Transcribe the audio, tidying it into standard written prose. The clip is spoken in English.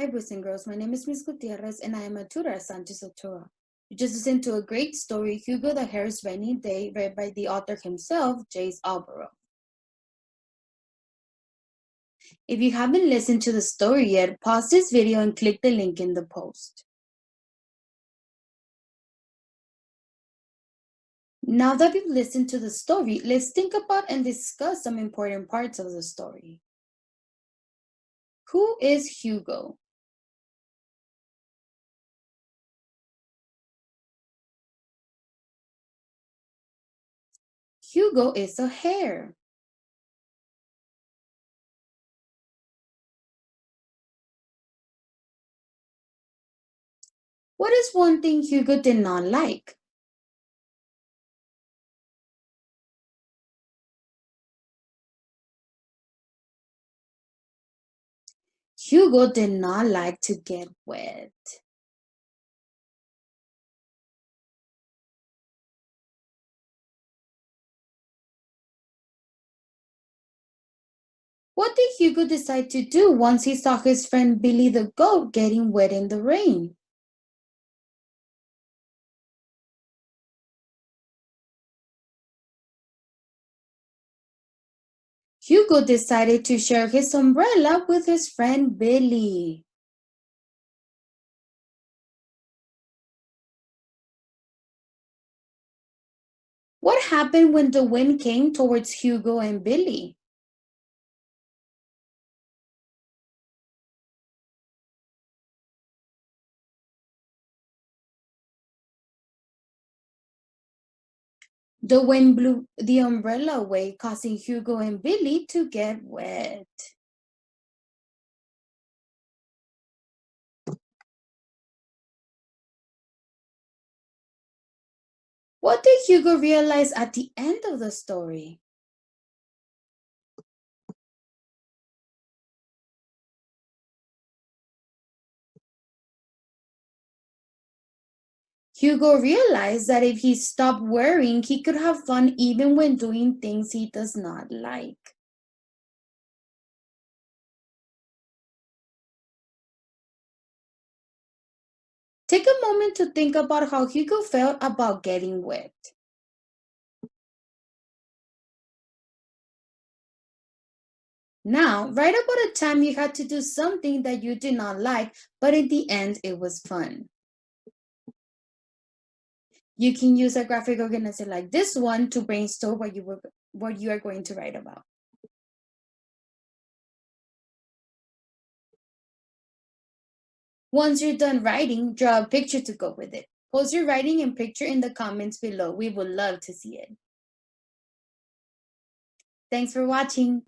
Hi, boys and girls. My name is Ms. Gutierrez, and I am a tutor at Sanchez Ochoa. You just listened to a great story, Hugo the Hare's Rainy Day, read by the author himself, Jace Alborough. If you haven't listened to the story yet, pause this video and click the link in the post. Now that we've listened to the story, let's think about and discuss some important parts of the story. Who is Hugo? Hugo is a hare. What is one thing Hugo did not like? Hugo did not like to get wet. What did Hugo decide to do once he saw his friend Billy the goat getting wet in the rain? Hugo decided to share his umbrella with his friend Billy. What happened when the wind came towards Hugo and Billy? The wind blew the umbrella away, causing Hugo and Billy to get wet. What did Hugo realize at the end of the story? Hugo realized that if he stopped worrying, he could have fun even when doing things he does not like. Take a moment to think about how Hugo felt about getting wet. Now, write about a time you had to do something that you did not like, but in the end, it was fun. You can use a graphic organizer like this one to brainstorm what you are going to write about. Once you're done writing, draw a picture to go with it. Post your writing and picture in the comments below. We would love to see it. Thanks for watching.